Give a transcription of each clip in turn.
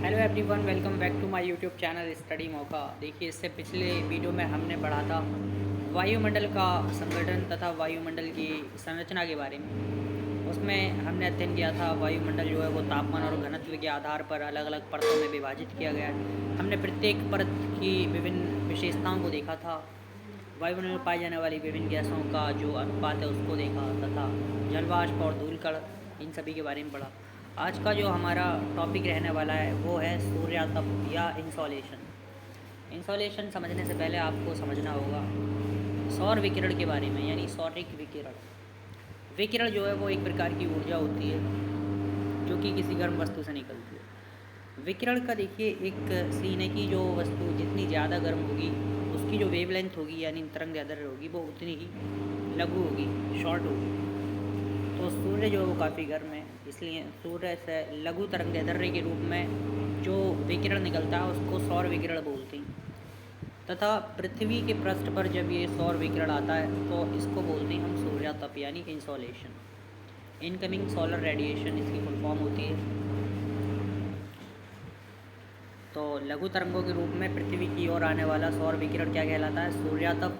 Hello everyone, welcome back to my YouTube channel study Mauka. देखिए, इससे पिछले वीडियो में हमने पढ़ा था वायुमंडल का संगठन तथा वायुमंडल की संरचना के बारे में। उसमें हमने अध्ययन किया था वायुमंडल जो है वो तापमान और घनत्व के आधार पर अलग अलग परतों में विभाजित किया गया है। हमने प्रत्येक परत की विभिन्न विशेषताओं को देखा था। वायुमंडल में पाई जाने वाली विभिन्न गैसों का जो अनुपात है उसको देखा तथा जलवाष्प और धूलकण इन सभी के बारे में पढ़ा। आज का जो हमारा टॉपिक रहने वाला है वो है सूर्यातप या इंसोलेशन। इंसोलेशन समझने से पहले आपको समझना होगा सौर विकिरण के बारे में, यानी सौरिक विकिरण। विकिरण जो है वो एक प्रकार की ऊर्जा होती है जो कि किसी गर्म वस्तु से निकलती है। विकिरण का देखिए एक सीन है कि जो वस्तु जितनी ज़्यादा गर्म होगी उसकी जो वेवलेंथ होगी यानी तरंग दैर्ध्य होगी वो उतनी ही लघु होगी, शॉर्ट होगी। तो सूर्य जो है वो काफ़ी गर्म है, इसलिए सूर्य से लघु तरंग दैर्ध्य के रूप में जो विकिरण निकलता है उसको सौर विकिरण बोलते हैं। तथा पृथ्वी के पृष्ठ पर जब ये सौर विकिरण आता है तो इसको बोलते हैं हम सूर्यातप यानी इंसोलेशन। इनकमिंग सोलर रेडिएशन इसकी फुल फॉर्म होती है। तो लघु तरंगों के रूप में पृथ्वी की ओर आने वाला सौर विकिरण क्या कहलाता है? सूर्यातप।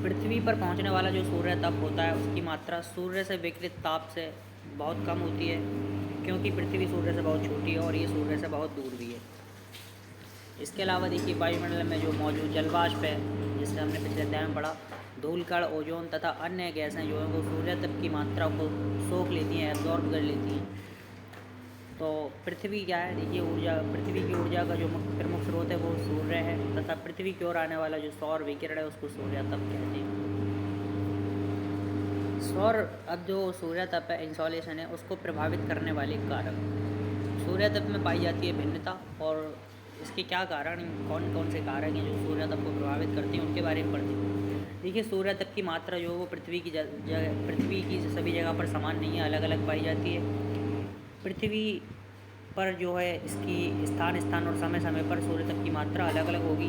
पृथ्वी पर पहुंचने वाला जो सूर्य तप होता है उसकी मात्रा सूर्य से विकिरित ताप से बहुत कम होती है, क्योंकि पृथ्वी सूर्य से बहुत छोटी है और ये सूर्य से बहुत दूर भी है। इसके अलावा देखिए वायुमंडल में जो मौजूद जलवाष्प है, जिससे हमने पिछले अध्याय में पढ़ा, धूलकण, ओजोन तथा अन्य गैसें जो हैं वो सूर्य तप की मात्रा को सोख लेती हैं, एब्जॉर्ब कर लेती हैं। तो पृथ्वी क्या है? देखिए पृथ्वी की ऊर्जा का जो प्रमुख स्रोत है वो सूर्य है तथा पृथ्वी की ओर आने वाला जो सौर विकिरण है उसको सूर्यातप कहते हैं। अब जो सूर्यातप है, इंसोलेशन है, उसको प्रभावित करने वाले कारक। सूर्यातप में पाई जाती है भिन्नता, और इसके क्या कारण, कौन कौन से कारक हैं जो सूर्यातप को प्रभावित करते हैं उनके बारे में पढ़ते हैं। देखिए, सूर्यातप की मात्रा जो है वो पृथ्वी की सभी जगह पर समान नहीं है, अलग अलग पाई जाती है। पृथ्वी पर जो है इसकी स्थान और समय समय पर सूर्यातप की मात्रा अलग अलग होगी।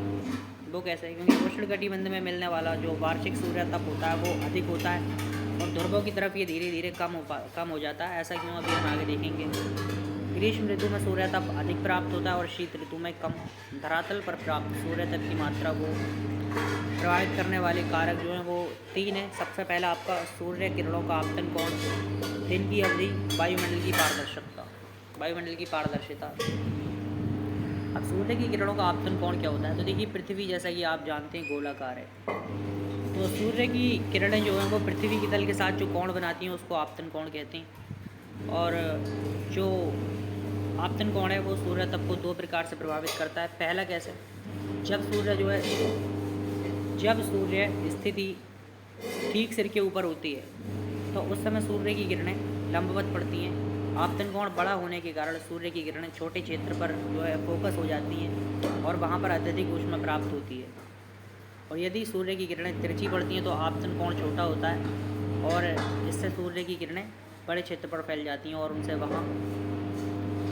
वो कैसे है? क्योंकि उष्णकटिबंध में मिलने वाला जो वार्षिक सूर्यातप होता है वो अधिक होता है और ध्रुवों की तरफ ये धीरे धीरे कम हो जाता है। ऐसा क्यों, अभी हम आगे देखेंगे। ग्रीष्म ऋतु में सूर्यातप अधिक प्राप्त होता है और शीत ऋतु में कम। धरातल पर प्राप्त सूर्यातप की मात्रा को प्रभावित करने वाले कारक जो हैं वो 3 हैं। सबसे पहला आपका सूर्य किरणों का आपतन कोण, दिन की अवधि, वायुमंडल की पारदर्शिता। अब सूर्य की किरणों का आपतन कोण क्या होता है? तो देखिए, पृथ्वी जैसा कि आप जानते हैं गोलाकार है, तो सूर्य की किरणें जो हैं वो पृथ्वी के तल के साथ जो कोण बनाती हैं उसको आपतन कोण कहते हैं। और जो आपतन कोण है वो सूर्य तप को 2 प्रकार से प्रभावित करता है। पहला कैसे? जब सूर्य स्थिति ठीक सिर के ऊपर होती है तो उस समय सूर्य की किरणें लंबवत पड़ती हैं। आपतन कोण बड़ा होने के कारण सूर्य की किरणें छोटे क्षेत्र पर जो है फोकस हो जाती हैं और वहाँ पर अत्यधिक ऊष्मा प्राप्त होती है। और यदि सूर्य की किरणें तिरछी पड़ती हैं तो आपतन कोण छोटा होता है और इससे सूर्य की किरणें बड़े क्षेत्र पर फैल जाती हैं और उनसे वहाँ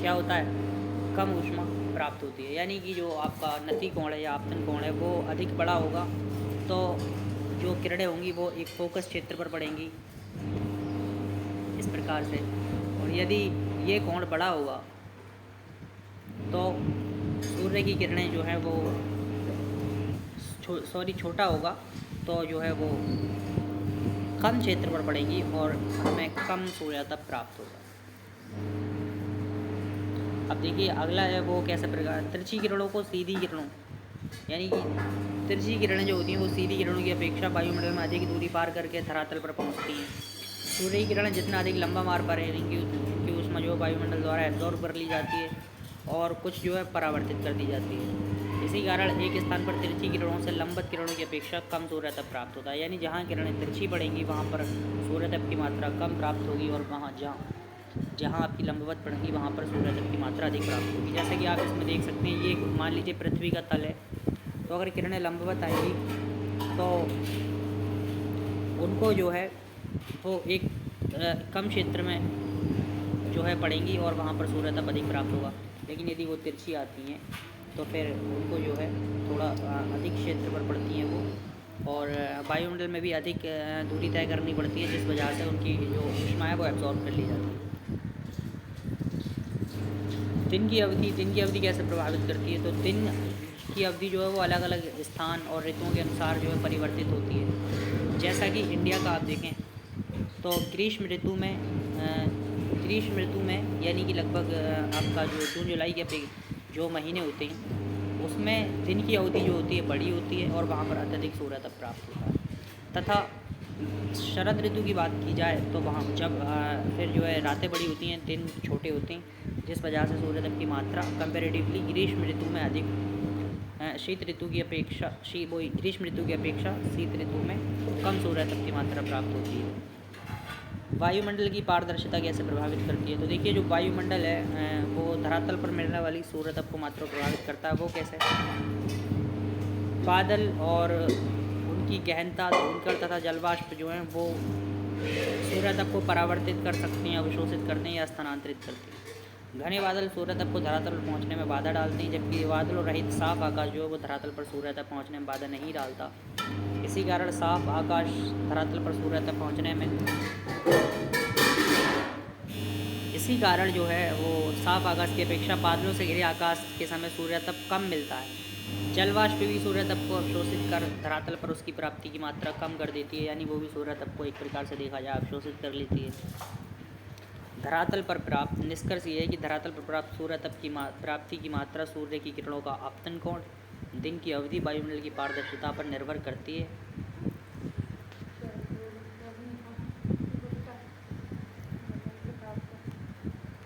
क्या होता है? कम ऊष्मा प्राप्त होती है। यानी कि जो आपका नति कोण है या आपतन कोण है वो अधिक बड़ा होगा तो जो किरणें होंगी वो एक फोकस क्षेत्र पर पड़ेंगी, इस प्रकार से। और यदि ये कोण बड़ा होगा तो सूर्य की किरणें जो हैं वो छोटा होगा तो जो है वो कम क्षेत्र पर पड़ेंगी और हमें कम सूर्यातप प्राप्त होगा। अब देखिए, अगला है वो कैसे प्रकार, तिरछी किरणों को सीधी किरणों, यानी कि तिरछी किरणें जो होती हैं वो सीधी किरणों की अपेक्षा वायुमंडल में अधिक दूरी पार करके धरातल पर पहुंचती हैं। सूर्य की किरणें जितना अधिक लंबा मार्ग पर है इनकी ऊष्मा जो वायुमंडल द्वारा एब्जॉर्ब कर ली जाती है और कुछ जो है परावर्तित कर दी जाती है। इसी कारण एक स्थान पर तिरछी किरणों से लंबवत किरणों की अपेक्षा कम सूर्यातप प्राप्त होता है। यानी जहाँ किरणें तिरछी पड़ेंगी वहाँ पर सूर्यातप की मात्रा कम प्राप्त होगी और वहाँ जहाँ आपकी लंबवत पड़ेंगी वहाँ पर सूर्यातप की मात्रा अधिक प्राप्त होगी। जैसे कि आप इसमें देख सकते हैं, ये मान लीजिए पृथ्वी का तल है, तो अगर किरणें लंबवत आएंगी तो उनको जो है वो एक कम क्षेत्र में जो है पड़ेंगी और वहाँ पर सूर्यातप अधिक प्राप्त होगा। लेकिन यदि वो तिरछी आती हैं तो फिर उनको जो है थोड़ा अधिक क्षेत्र पर पड़ती हैं वो, और वायुमंडल में भी अधिक दूरी तय करनी पड़ती है, जिस वजह से उनकी जो ऊष्मा है वो एब्जॉर्ब कर ली जाती है। दिन की अवधि कैसे प्रभावित करती है? तो दिन की अवधि जो है वो अलग अलग स्थान और ऋतुओं के अनुसार जो है परिवर्तित होती है। जैसा कि इंडिया का आप देखें तो ग्रीष्म ऋतु में यानी कि लगभग आपका जो जून जुलाई के जो महीने होते हैं उसमें दिन की अवधि जो होती है बड़ी होती है और वहाँ पर अत्यधिक सूर्य तप प्राप्त होता है। तथा शरद ऋतु की बात की जाए तो वहाँ जब फिर जो है रातें बड़ी होती हैं, दिन छोटे होते हैं, जिस वजह से सूर्य तप की मात्रा कंपैरेटिवली ग्रीष्म ऋतु में अधिक ग्रीष्म ऋतु की अपेक्षा शीत ऋतु में कम सूर्य तप की मात्रा प्राप्त होती है। वायुमंडल की पारदर्शिता कैसे प्रभावित करती है? तो देखिए जो वायुमंडल है वो धरातल पर मिलने वाली सूर्य तप को मात्रा प्रभावित करता है। वो कैसे? बादल और उनकी गहनता, धूलकण तथा जलवाष्प जो हैं वो सूर्य तप को परावर्तित कर सकते हैं, अवशोषित करते हैं या स्थानांतरित करते हैं। घने बादल सूर्य तप को धरातल पर पहुंचने में बाधा डालते हैं, जबकि बादलों रहित साफ आकाश जो है वो धरातल पर सूर्य तप पहुंचने में बाधा नहीं डालता। इसी कारण साफ आकाश धरातल पर सूर्य तक पहुंचने में इसी कारण जो है वो साफ आकाश की अपेक्षा बादलों से घिरे आकाश के समय सूर्य तप कम मिलता है। जलवाष्प भी सूर्य तप को अवशोषित कर धरातल पर उसकी प्राप्ति की मात्रा कम कर देती है, यानी वो भी सूर्य तप को एक प्रकार से देखा जाए अवशोषित कर लेती है। धरातल पर प्राप्त निष्कर्ष ये है कि धरातल पर प्राप्त सूर्य तप की प्राप्ति की मात्रा सूर्य की किरणों का आपतन कोण, दिन की अवधि, वायुमंडल की पारदर्शिता पर निर्भर करती है।